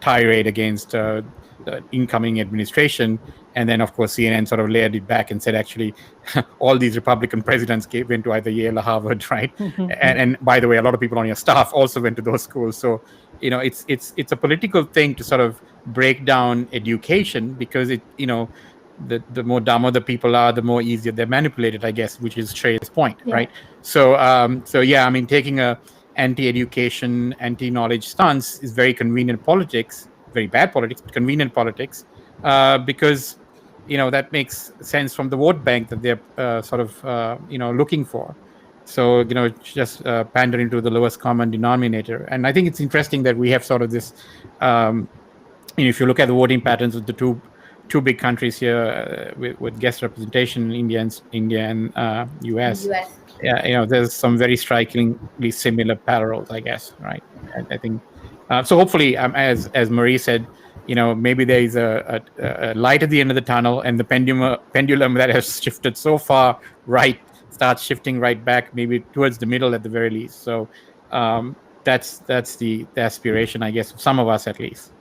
tirade against the incoming administration. And then, of course, CNN sort of layered it back and said, actually, all these Republican presidents went to either Yale or Harvard, right? And by the way, a lot of people on your staff also went to those schools. So, it's a political thing to sort of break down education, because the more dumber the people are, the more easier they're manipulated, I guess, which is Shrey's point, right? So, I mean, taking a anti-education, anti-knowledge stance is very convenient politics, very bad politics, but convenient politics, because that makes sense from the vote bank that they're sort of looking for. So just pandering to the lowest common denominator. And I think it's interesting that we have sort of this. If you look at the voting patterns of the two big countries here, with guest representation, India and US. Yeah, there's some very strikingly similar parallels, I guess, right? I think so. Hopefully, as Marie said, maybe there is a light at the end of the tunnel, and the pendulum that has shifted so far right starts shifting right back, maybe towards the middle at the very least. So that's the aspiration, I guess, of some of us at least.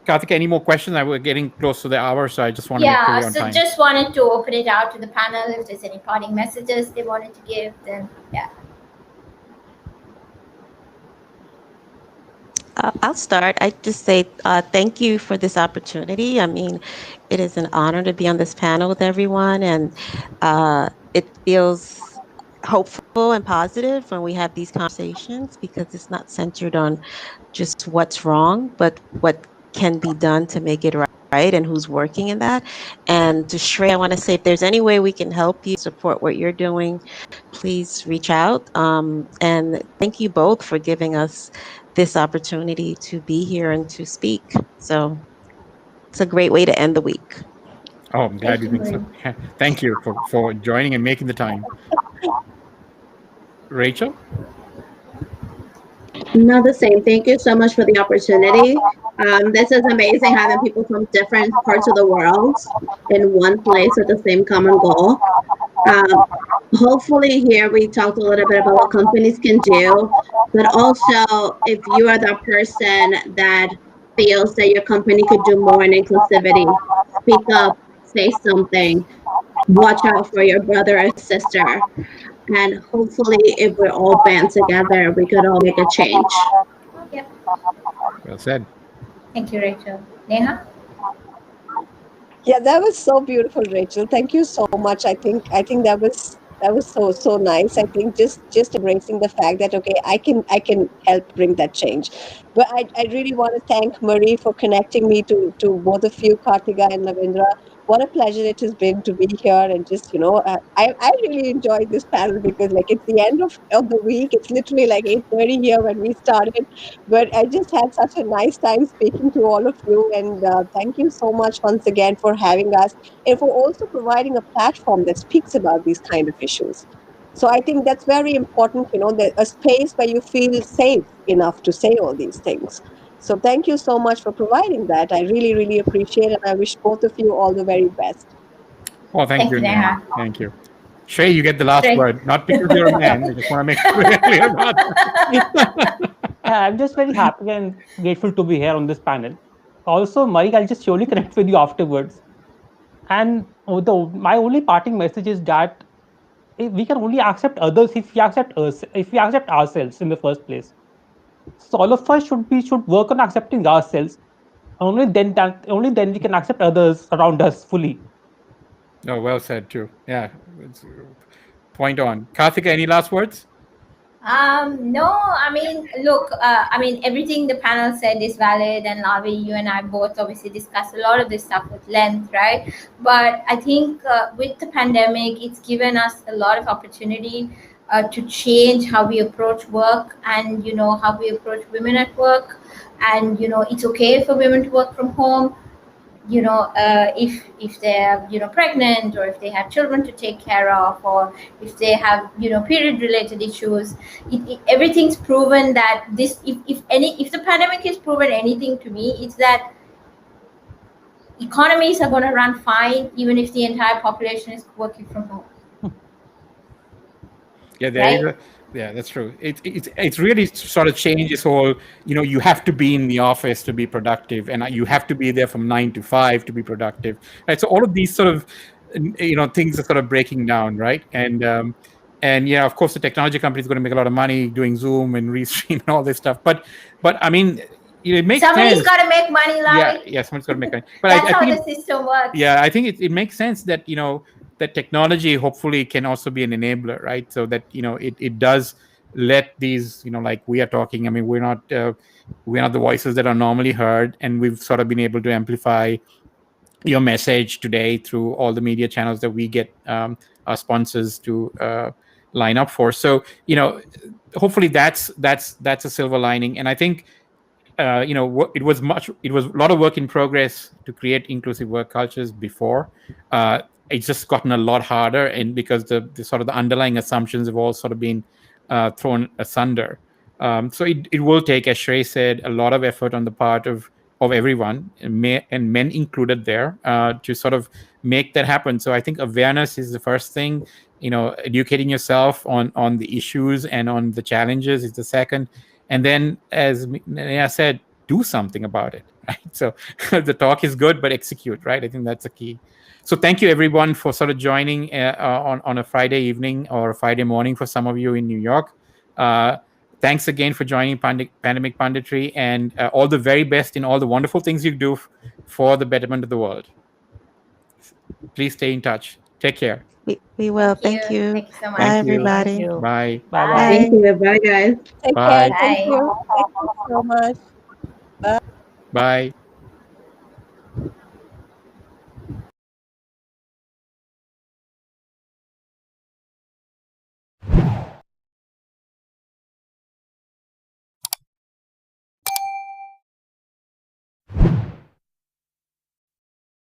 Karthika, any more questions? We're getting close to the hour, so I just want to make sure we're on time. Just wanted to open it out to the panel. If there's any parting messages they wanted to give, then I'll start. I just say thank you for this opportunity. I mean, it is an honor to be on this panel with everyone, and it feels hopeful and positive when we have these conversations because it's not centered on just what's wrong, but what can be done to make it right and who's working in that. And to Shrey, I want to say if there's any way we can help you support what you're doing, please reach out. And thank you both for giving us this opportunity to be here and to speak. So it's a great way to end the week. Oh, I'm glad Thank you you, think so. Marie. Thank you for joining and making the time. Rachel? No, the same. Thank you so much for the opportunity. This is amazing having people from different parts of the world in one place with the same common goal. Hopefully here we talked a little bit about what companies can do, but also if you are the person that feels that your company could do more in inclusivity, speak up, say something, watch out for your brother or sister. And hopefully if we all band together, we could all make a change. Yep. Well said. Thank you, Rachel. Neha? Yeah, that was so beautiful, Rachel. Thank you so much. I think that was so nice. I think just embracing the fact that okay, I can help bring that change. But I really want to thank Marie for connecting me to both of you, Kartika and Lavindra. What a pleasure it has been to be here and just I really enjoyed this panel because like it's the end of the week. It's literally like 8:30 here when we started, but I just had such a nice time speaking to all of you. And thank you so much once again for having us and for also providing a platform that speaks about these kind of issues. So I think that's very important, that a space where you feel safe enough to say all these things. So thank you so much for providing that. I really, really appreciate it. I wish both of you all the very best. Oh, thank Thank you, you, Neha. Neha. Thank you. Shrey, you get the last Shrey. word, not because you're a man. I just want to make clear about that. I'm just very happy and grateful to be here on this panel. Also, Mike, I'll just surely connect with you afterwards. And my only parting message is that we can only accept others if we accept us, if we accept ourselves in the first place. So all of us should work on accepting ourselves. Only then we can accept others around us fully. No, well said too. Yeah, it's, point on. Karthika, any last words? No, I mean, look, I mean, everything the panel said is valid, and Lavi, you and I both obviously discussed a lot of this stuff with length, right? But I think with the pandemic, it's given us a lot of opportunity to change how we approach work and, how we approach women at work. And, it's okay for women to work from home. If they're pregnant, or if they have children to take care of, or if they have period related issues, everything's proven that this if the pandemic has proven anything to me, it's that economies are going to run fine even if the entire population is working from home. Yeah, yeah, that's true. It's really sort of changed this whole, you have to be in the office to be productive, and you have to be there from 9 to 5 to be productive, right? So all of these sort of, things are sort of breaking down, right? And yeah, of course, the technology company is going to make a lot of money doing Zoom and Restream and all this stuff. But I mean, it makes Somebody's sense. got to make money, Larry. Yeah, someone's got to make money. But That's I how think the system works. yeah, I think it makes sense that that technology hopefully can also be an enabler, right? So that it does let these like we are talking. I mean, we're not the voices that are normally heard, and we've sort of been able to amplify your message today through all the media channels that we get our sponsors to line up for. So hopefully that's a silver lining, and I think it was a lot of work in progress to create inclusive work cultures before. It's just gotten a lot harder, and because the sort of the underlying assumptions have all sort of been thrown asunder. So it will take, as Shrey said, a lot of effort on the part of everyone, and men included there, to sort of make that happen. So I think awareness is the first thing. Educating yourself on the issues and on the challenges is the second. And then, as Neha said, do something about it, right? So the talk is good, but execute, right? I think that's the key. So thank you, everyone, for sort of joining on a Friday evening or a Friday morning for some of you in New York. Thanks again for joining Pandemic Punditry, and all the very best in all the wonderful things you do for the betterment of the world. Please stay in touch. Take care. We will. Thank you. Thank you so much. Bye, Thank you. everybody. Thank you. Bye. Bye-bye. Bye. Thank you. Bye, guys. Take Bye. care. Thank Bye. you. Thank you so much. Bye.